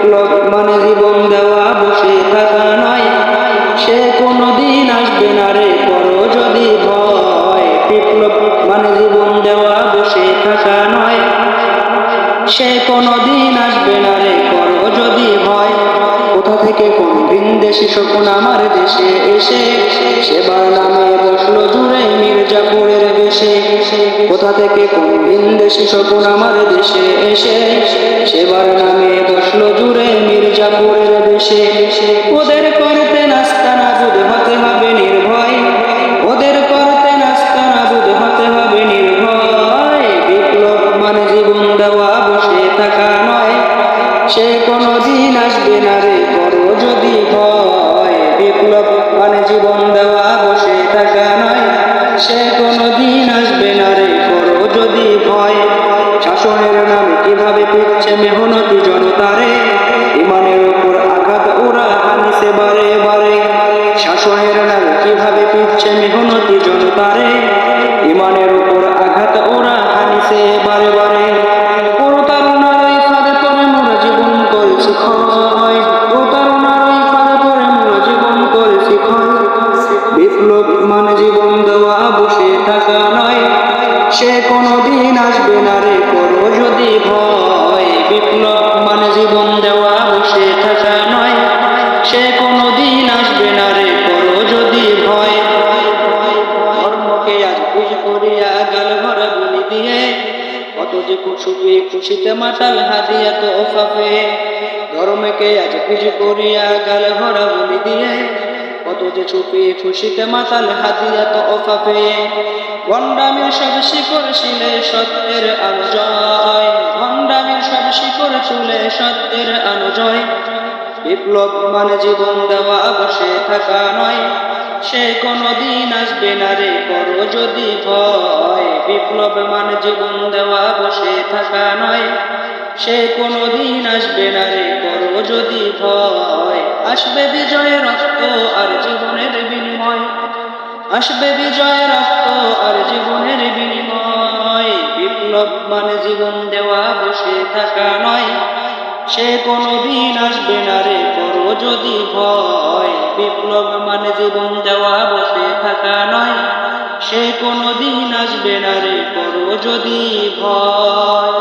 বিপ্লব মানে জীবন দেওয়া বসে থাকা নয়, সে কোনদিন আসবে না রে করো যদি ভয়। বিপ্লব মানে জীবন দেওয়া বসে থাকা নয়, সে কোনদিন আসবে না রে করো যদি ভয়। কোথা থেকে কোন ভিনদেশী শকুন আমার দেশে এসে সেবার নামে বসলো জুড়ে মির্জাপুরের দেশে। কোথা থেকে কোন ভিনদেশী শকুন আমার দেশে এসে সেবার নামে বসলো জুড়ে মির্জাপুরের দেশে। ওদের করতে নাস্তা নাবুদ হতে হবে নির্ভয়, ওদের করতে নাস্তা নাবুদ হতে হবে নির্ভয়। বিপ্লব মানে জীবন দেওয়া বসে থাকা নয়, সে কোনদিন আসবে না রে করো যদি ভয়। বিপ্লব মানে জীবন দেওয়া বসে থাকা নয়, সে কোনদিন আসবে না রে করো যদি ভয়। শাসনের নামে কিভাবে পিটছে মেহনতি জনতারে, ইমানের উপর আঘাত ওরা হানিছে বারে বারে। শাসনের নামে কিভাবে পিটছে মেহনতি জনতারে, ইমানের উপর আঘাত ওরা হানিছে বারে বারে। প্রতারণার ওই ফাঁদে পড়ে মোরা জীবন করেছি ক্ষয়, প্রতারণার ওই ফাঁদে পড়ে মোরা জীবন করেছি ক্ষয়। বিপ্লব মানে জীবন দেওয়া বসে থাকা নয়, সে কোনদিন আসবে না রে করো যদি ভয়। বিপ্লব মানে জীবন দেওয়া বসে থাকা নয়, সে কোনদিন আসবে না রে করো যদি ভয়। ধর্মকে আজ খুশি করিয়া গাল ভরা বলি দিয়ে, কত যে খুশি খুশিতে মাতাল হাদিয়া তো ওফাফে। ধর্মকে আজ খুশি করিয়া গাল ভরা বলি দিয়ে, কত যে চুপি খুশিতে মাতাল হাদিয়া তো ওফাফে। ভণ্ডামির সব শিকড় শিলে সত্যের অনুজয়, ভণ্ডামির সব শিকড় চুলে সত্যের অনুজয়। বিপ্লব মানে জীবন দেওয়া বসে থাকা নয়, সে কোনদিন আসবে না রে করো যদি ভয়। বিপ্লব মানে জীবন দেওয়া বসে থাকা নয়, সে কোনদিন আসবে না রে করো যদি ভয়। আসবে বিজয় রক্ত আর জীবনের বিনিময়, আসবে বিজয় রক্ত আর জীবনের বিনিময়। বিপ্লব মানে জীবন দেওয়া বসে থাকা নয়, সে কোনদিন আসবে না রে করো যদি ভয়। বিপ্লব মানে জীবন দেওয়া বসে থাকা নয়, সে কোনদিন আসবে না রে করো যদি ভয়।